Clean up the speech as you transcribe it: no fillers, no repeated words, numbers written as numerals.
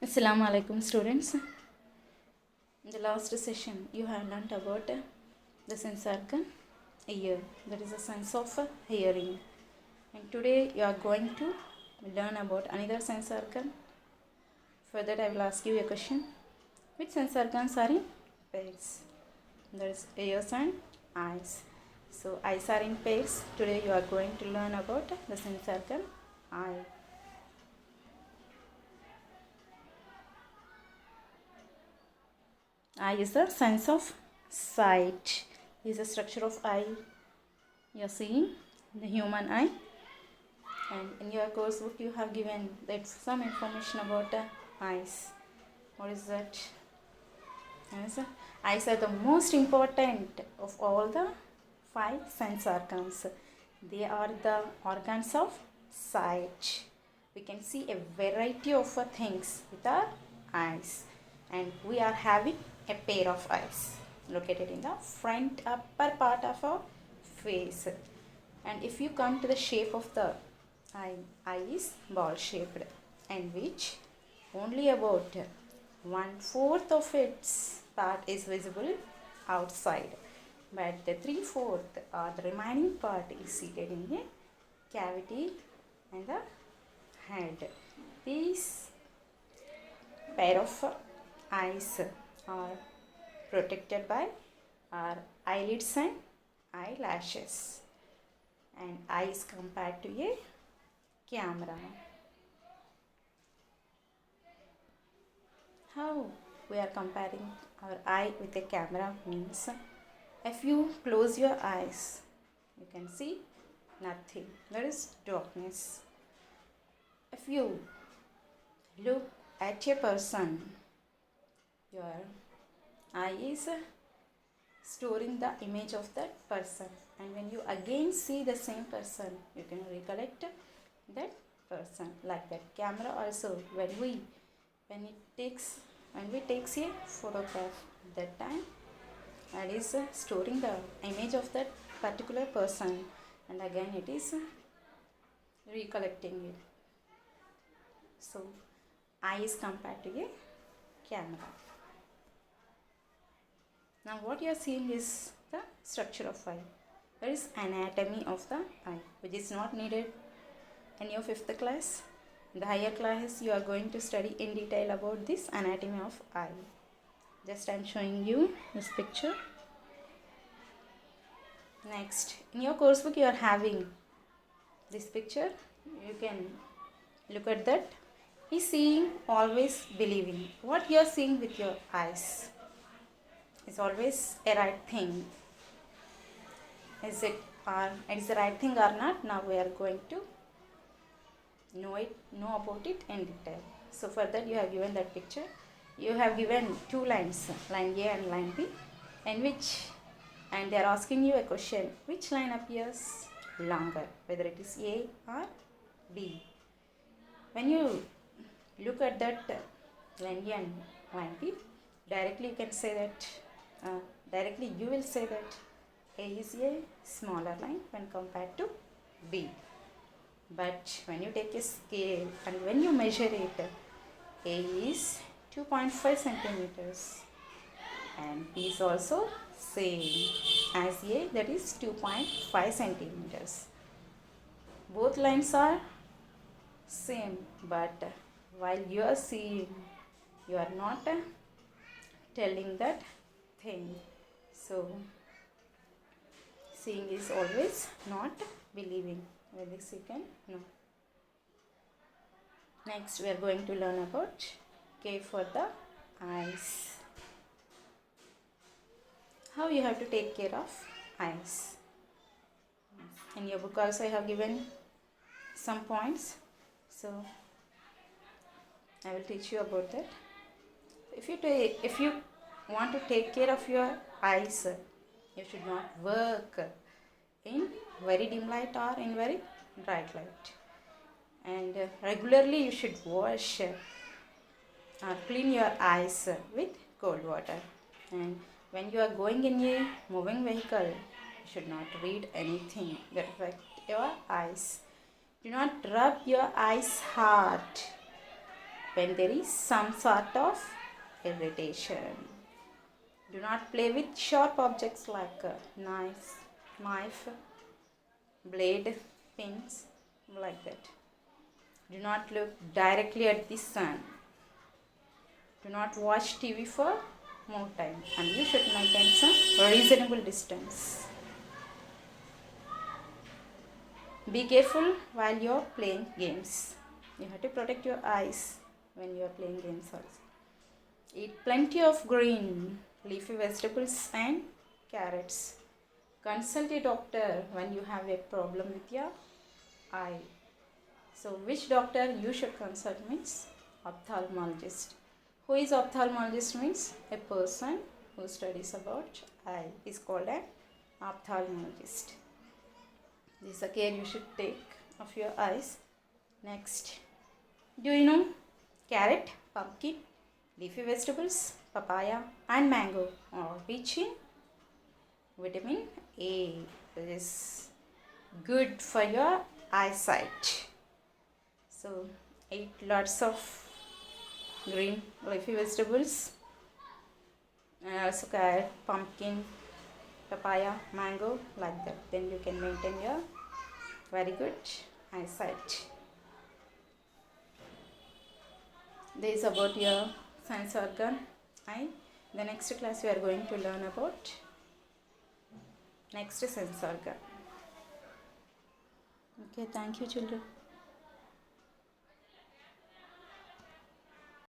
Assalamu alaikum students. In the last session you have learnt about the sense organ ear, that is the sense of hearing, and today you are going to learn about another sense organ. For that I will ask you a question. Which sense organs are in pairs? That is ears and eyes. So eyes are in pairs. Today you are going to learn about the sense organ eye. Eye is the sense of sight. This is the structure of eye. You are seeing the human eye, and in your course book you have given that some information about eyes. What is that? Yes, eyes are the most important of all the five sense organs. They are the organs of sight. We can see a variety of things with our eyes, and we are having a pair of eyes located in the front upper part of our face. And if you come to the shape of the eye is ball shaped, and which only about 1/4 of its part is visible outside, but the 3/4 or the remaining part is seated in the cavity and the head. These pair of eyes are protected by our eyelids and eyelashes, and eye is compared to a camera. How we are comparing our eye with a camera means, if you close your eyes you can see nothing, that is darkness. If you look at a person, your eye is storing the image of that person, and when you again see the same person you can recollect that person. Like that camera also, when we takes a photograph, that time it is storing the image of that particular person, and again it is recollecting it. So eye is compared to a camera. Now what you are seeing is the structure of eye. That is anatomy of the eye, which is not needed in your 5th class. In the higher class you are going to study in detail about this anatomy of eye. Just I am showing you this picture. Next, in your course book you are having this picture. You can look at that. Is seeing always believing. What you are seeing with your eyes is always a right thing. Is it the right thing or not? Now we are going to know about it in detail. So for that you have given that picture. You have given two lines, line A and line B, and they are asking you a question, which line appears longer, whether it is A or B. When you look at that line A and line B, directly you can say that you will say that A is a smaller line when compared to B. But when you take a scale and when you measure it, A is 2.5 centimeters and B is also same as A, that is 2.5 centimeters. Both lines are same, but while you are seeing, you are not telling that thing. So seeing is always not believing. With this you can know. Next we are going to learn about K for the eyes. How you have to take care of eyes. In your book also I have given some points, so I will teach you about that. If you want to take care of your eyes, you should not work in very dim light or in very bright light, and regularly you should wash or clean your eyes with cold water. And when you are going in a moving vehicle, you should not read anything that affects your eyes. Do not rub your eyes hard when there is some sort of irritation. Do not play with sharp objects like knife, blade, pins, like that. Do not look directly at the sun. Do not watch TV for more time, and you should maintain some reasonable distance. Be careful while you are playing games. You have to protect your eyes when you are playing games also. Eat plenty of green, leafy vegetables and carrots. Consult a doctor when you have a problem with your eye. So which doctor you should consult means ophthalmologist. Who is ophthalmologist means a person who studies about eye is called an ophthalmologist. This is the care you should take of your eyes. Next, do you know carrot, pumpkin, leafy vegetables, papaya and mango are rich in vitamin A, which is good for your eyesight. So eat lots of green leafy vegetables and also carrot, pumpkin, papaya, mango, like that. Then you can maintain your very good eyesight. This is about your sense organ eye. The next class we are going to learn about next sense organ. Okay, thank you children.